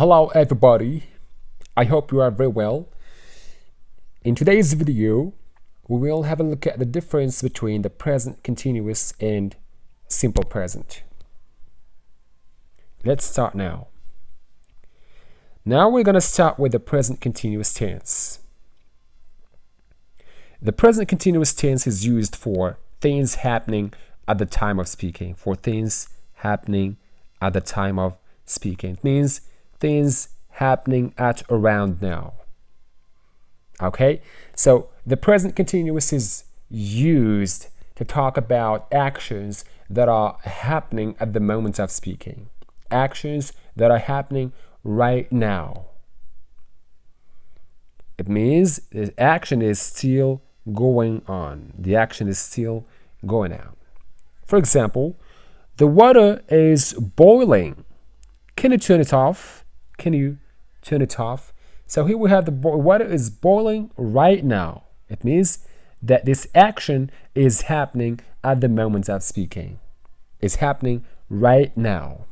Hello everybody, I hope you are very well. In today's video, we will have a look at the difference between the present continuous and simple present. Let's start now. Now we're going to start with the present continuous tense. The present continuous tense is used for things happening at the time of speaking. It means things happening at around now. Okay, so the present continuous is used to talk about actions that are happening at the moment of speaking. Actions that are happening right now. It means the action is still going on. The action is still going on. For example, the water is boiling. Can you turn it off? So here we have the water is boiling right now. It means that this action is happening at the moment of speaking. It's happening right now.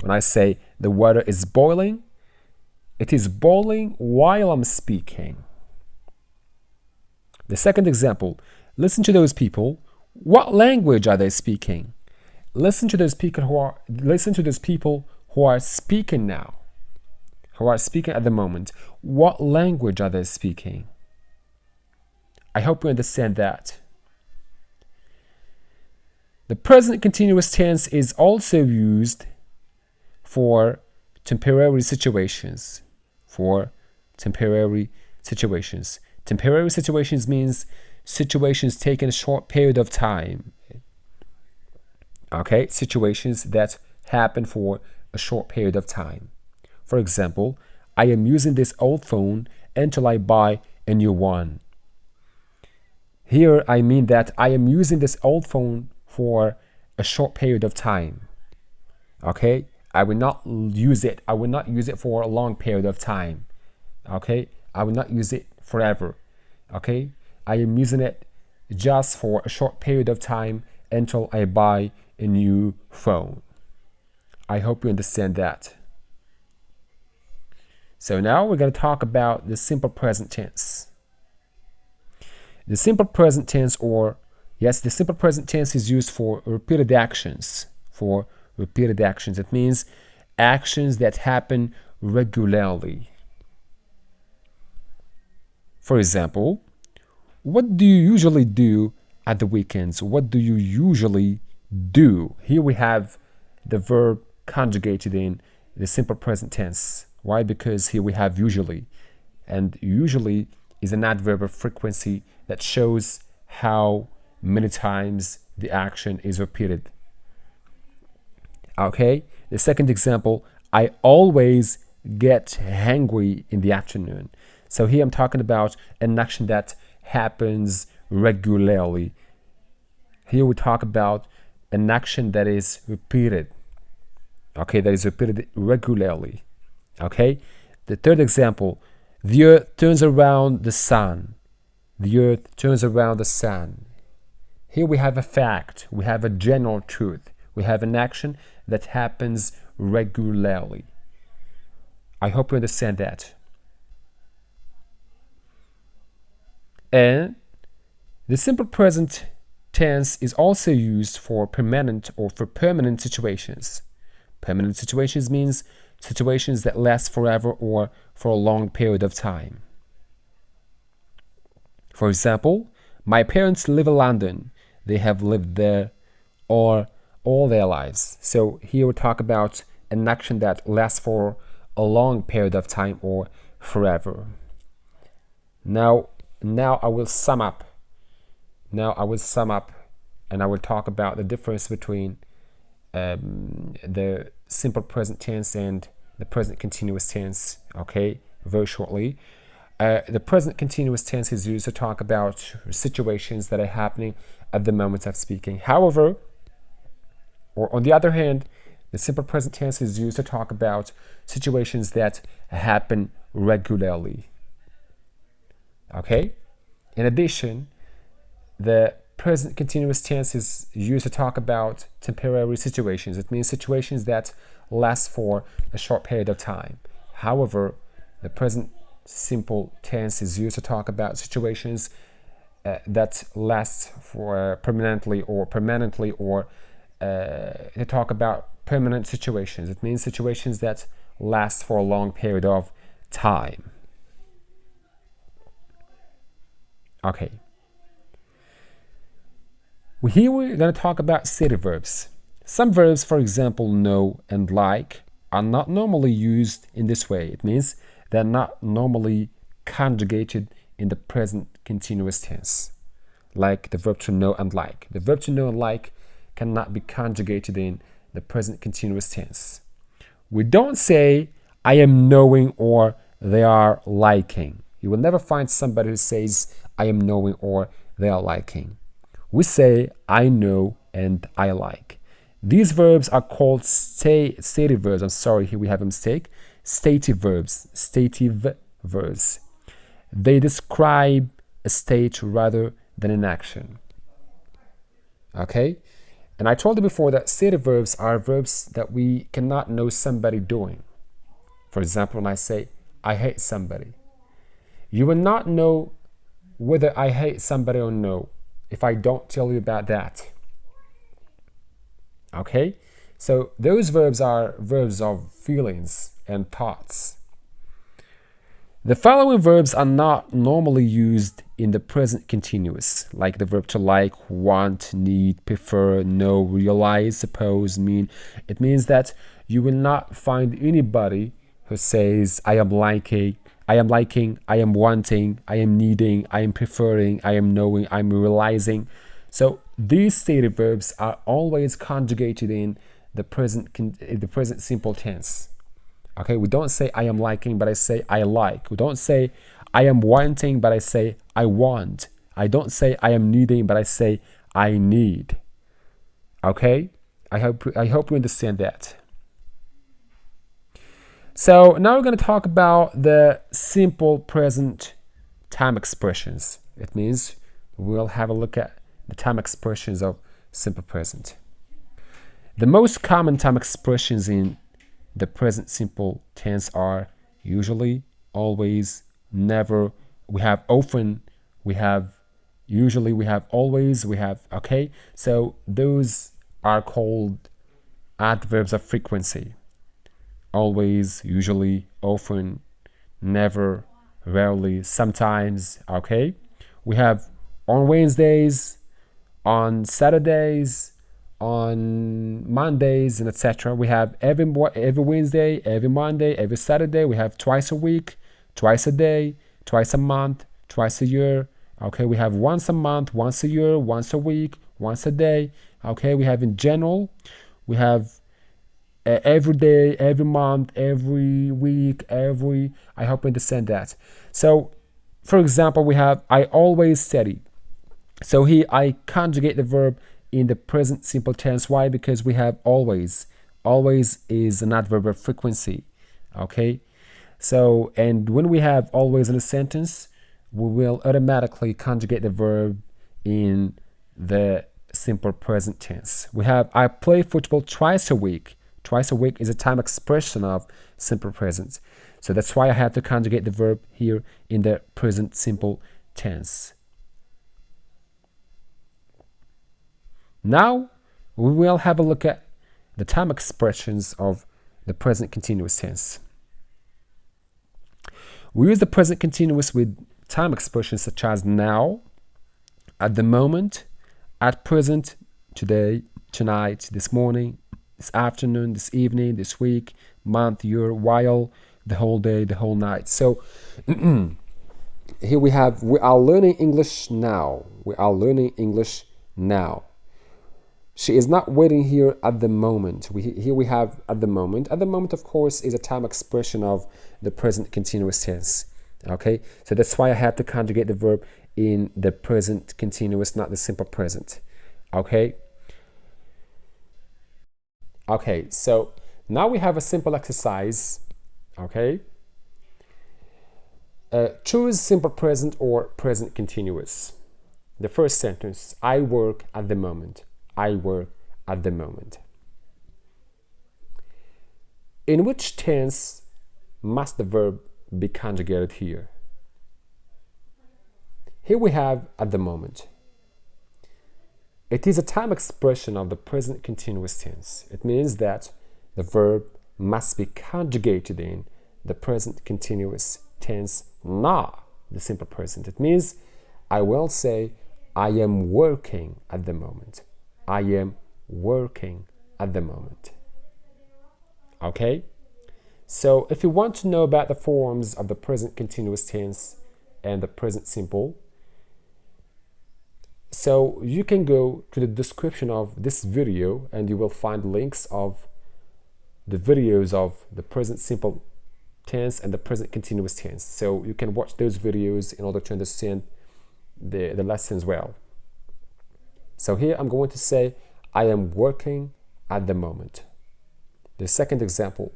When I say the water is boiling, it is boiling while I'm speaking. The second example, listen to those people. What language are they speaking? Listen to those people who are speaking now, who are speaking at the moment. What language are they speaking? I hope you understand that. The present continuous tense is also used for temporary situations. Temporary situations means situations taking a short period of time. Okay, situations that happen for a short period of time. For example, I am using this old phone until I buy a new one. Here I mean that I am using this old phone for a short period of time. Okay, I will not use it for a long period of time. Okay, I will not use it forever. Okay, I am using it just for a short period of time until I buy a new phone. I hope you understand that. So now we're going to talk about the simple present tense. The simple present tense is used for repeated actions. It means actions that happen regularly. For example, what do you usually do at the weekends? What do you usually do? Here we have the verb conjugated in the simple present tense. Why? Because here we have usually, and usually is an adverb of frequency that shows how many times the action is repeated. Okay, the second example, I always get hungry in the afternoon. So here I'm talking about an action that happens regularly. Here we talk about an action that is repeated. Okay, that is repeated regularly. Okay, the third example, the earth turns around the sun. The earth turns around the sun. Here we have a fact, we have a general truth, we have an action that happens regularly. I hope you understand that. And the simple present tense is also used for permanent situations. Permanent situations means situations that last forever or for a long period of time. For example, my parents live in London. They have lived there all their lives. So here we talk about an action that lasts for a long period of time or forever. Now I will sum up. And I will talk about the difference between the simple present tense and the present continuous tense, okay, very shortly. The present continuous tense is used to talk about situations that are happening at the moment of speaking. However, or on the other hand, the simple present tense is used to talk about situations that happen regularly. Okay? In addition, the present continuous tense is used to talk about temporary situations. It means situations that lasts for a short period of time. However, the present simple tense is used to talk about situations that last for permanently, or to talk about permanent situations. It means situations that last for a long period of time. Okay. Here we're going to talk about city verbs. Some verbs, for example, know and like, are not normally used in this way. It means they're not normally conjugated in the present continuous tense, like the verb to know and like. The verb to know and like cannot be conjugated in the present continuous tense. We don't say, I am knowing or they are liking. You will never find somebody who says, I am knowing or they are liking. We say, I know and I like. These verbs are called stative verbs. I'm sorry, here we have a mistake. Stative verbs. Stative verbs. They describe a state rather than an action. Okay? And I told you before that stative verbs are verbs that we cannot know somebody doing. For example, when I say, I hate somebody, you will not know whether I hate somebody or no if I don't tell you about that. Okay? So those verbs are verbs of feelings and thoughts. The following verbs are not normally used in the present continuous, like the verb to like, want, need, prefer, know, realize, suppose, mean. It means that you will not find anybody who says, I am liking, I am wanting, I am needing, I am preferring, I am knowing, I am realizing. So these stative verbs are always conjugated in the present simple tense. Okay, we don't say I am liking, but I say I like. We don't say I am wanting, but I say I want. I don't say I am needing, but I say I need. Okay, I hope you understand that. So now we're going to talk about the simple present time expressions. It means we'll have a look at the time expressions of simple present. The most common time expressions in the present simple tense are usually, always, never. We have often, we have usually, we have always, we have, okay? So those are called adverbs of frequency. Always, usually, often, never, rarely, sometimes, okay? We have on Wednesdays, on Saturdays, on Mondays, and etc. We have every Wednesday, every Monday, every Saturday. We have twice a week, twice a day, twice a month, twice a year. Okay, we have once a month, once a year, once a week, once a day. Okay, we have in general, we have every day, every month, every week, every. I hope you understand that. So, for example, we have I always study. So here I conjugate the verb in the present simple tense. Why? Because we have always. Always is an adverb of frequency. Okay? So, and when we have always in a sentence, we will automatically conjugate the verb in the simple present tense. We have I play football twice a week. Twice a week is a time expression of simple present. So that's why I have to conjugate the verb here in the present simple tense. Now, we will have a look at the time expressions of the present continuous tense. We use the present continuous with time expressions such as now, at the moment, at present, today, tonight, this morning, this afternoon, this evening, this week, month, year, while, the whole day, the whole night. So, here we have, we are learning English now. We are learning English now. She is not waiting here at the moment. Here we have at the moment. At the moment, of course, is a time expression of the present continuous tense. Okay, so that's why I have to conjugate the verb in the present continuous, not the simple present. Okay. Okay, so now we have a simple exercise. Okay. Choose simple present or present continuous. The first sentence, I work at the moment. I work at the moment. In which tense must the verb be conjugated here? Here we have at the moment. It is a time expression of the present continuous tense. It means that the verb must be conjugated in the present continuous tense, not the simple present. It means I will say, I am working at the moment. I am working at the moment. Okay? So if you want to know about the forms of the present continuous tense and the present simple, so you can go to the description of this video and you will find links of the videos of the present simple tense and the present continuous tense. So you can watch those videos in order to understand the lessons well. So here I'm going to say, I am working at the moment. The second example,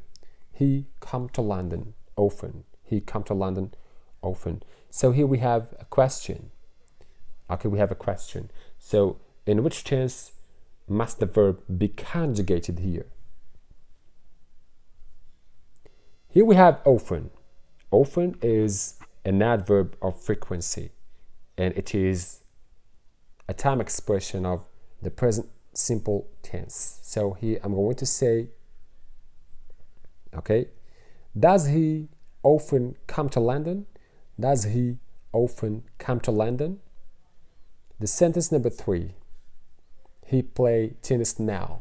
he come to London often. He come to London often. So here we have a question. Okay, we have a question. So in which tense must the verb be conjugated here? Here we have often. Often is an adverb of frequency, and it is a time expression of the present simple tense. So here I'm going to say, okay, does he often come to London? Does he often come to London? The sentence number 3, he play tennis now.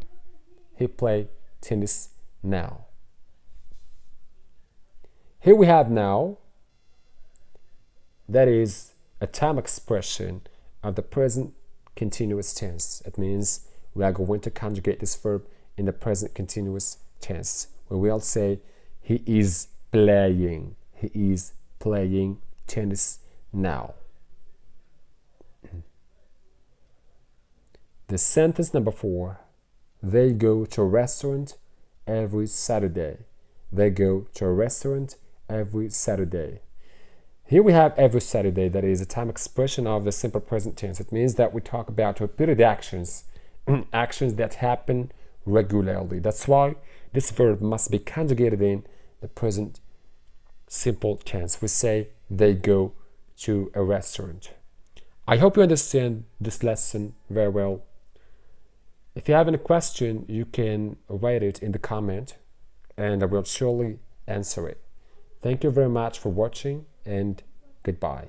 He play tennis now. Here we have now. That is a time expression of the present continuous tense. It means we are going to conjugate this verb in the present continuous tense, where we'll say he is playing. He is playing tennis now. The sentence number 4, they go to a restaurant every Saturday. They go to a restaurant every Saturday. Here we have every Saturday. That is a time expression of the simple present tense. It means that we talk about repeated actions, actions that happen regularly. That's why this verb must be conjugated in the present simple tense. We say they go to a restaurant. I hope you understand this lesson very well. If you have any question, you can write it in the comment and I will surely answer it. Thank you very much for watching and goodbye.